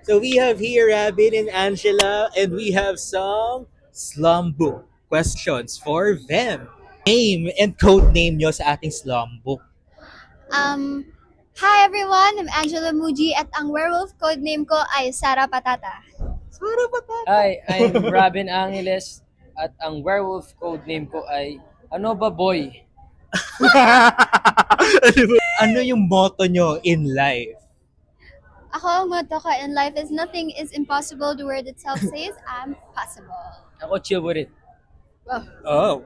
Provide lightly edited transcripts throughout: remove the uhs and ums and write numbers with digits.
So we have here Rabin and Angela, and we have some slum book questions for them. Name and code name nyo sa ating slum book. Um, Hi everyone, I'm Angela Muji at ang werewolf code name ko ay Sara Patata. Sara Patata. Hi, I'm Robin Angeles at ang werewolf code name ko ay Ano ba boy? Ano yung motto nyo in life? Ako, ang motto ko in life is nothing is impossible. The word itself says, I'm possible. Ako Chiburit. Oh.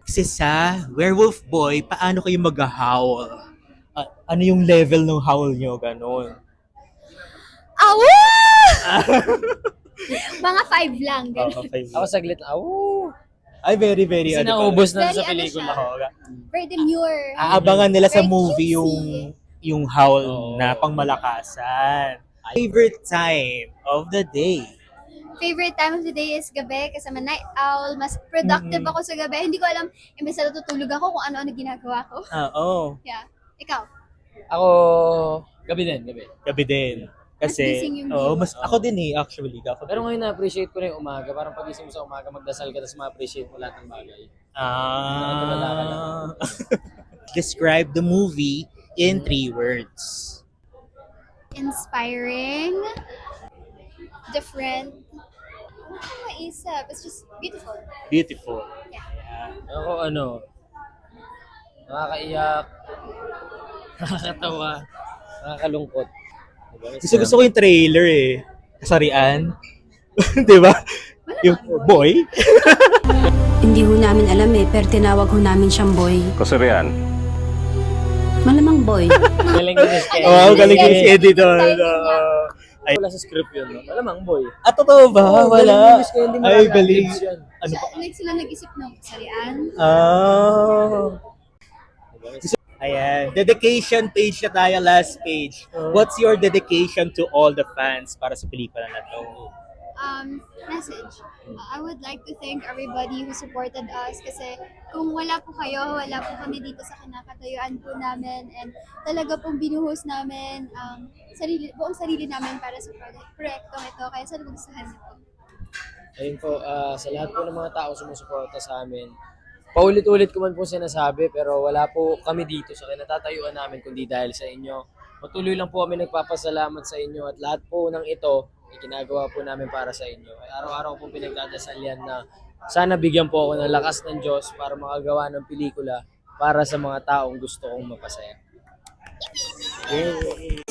Kasi sa Werewolf Boy, paano kayo mag-howl? Ano yung level ng howl nyo? Ganon. Awu! Mga 5 lang. ganun. Ako saglit na. Awoo! Ay, very, very. Kasi ano naubos Very na sa ano pelikula. siya. pala. Very demure. Aabangan nila sa Very movie cutesy. yung howl Oo. na pangmalakasan. Favorite time of the day? Favorite time of the day is gabi kasi I'm a night owl. Mas productive ako sa gabi. Hindi ko alam, imbes na natutulog ako kung ano-ano ginagawa ko. Oo. Yeah. Ikaw? Ako, gabi din, gabi. Gabi din. Mas gising yung oo, day. mas ako din actually. Ako Pero din. ngayon na-appreciate ko na yung umaga. Parang pagising mo sa umaga, magdasal ka, tapos ma-appreciate mo lahat ng bagay. Describe the movie in 3 words. Inspiring, different. Ano ko maisip? It's just beautiful. Beautiful. Ako nakakaiyak, nakakatawa, nakakalungkot. Diba? Gusto ko yung trailer eh. Kasarian. 'Di ba? Yung boy. Hindi ho namin alam pero tinawag ho namin siyang boy. Kasarian. Malamang boy. Galing din si Eddie. Oo, galing yung si Eddie doon. Wala sa script yun, no? Malamang boy. Totoo ba? Oo, Wala. galing yung kaya hindi mo Ay, lang galing. na-adlibs yan. Ano pa? Like sila nag-isip ng sarian. Ayan. Dedication page na tayo, last page. What's your dedication to all the fans para sa pelikula na to? Message. I would like to thank everybody who supported us kasi kung wala po kayo, wala po kami dito sa kinakatayuan po namin and talaga pong binuhos namin ang buong sarili namin para sa proyektong ito. Kaya sana magustuhan niyo po. Ayun po, sa lahat po ng mga tao sumusuporta sa amin. Paulit-ulit ko man po sinasabi pero wala po kami dito sa kinatatayuan namin kundi dahil sa inyo. Patuloy lang po kami nagpapasalamat sa inyo at lahat po ng ito ikinagawa po namin para sa inyo. Araw-araw po pinagdadasal yan na sana bigyan po ako ng lakas ng Diyos para makagawa ng pelikula para sa mga taong gusto kong mapasaya. Yay!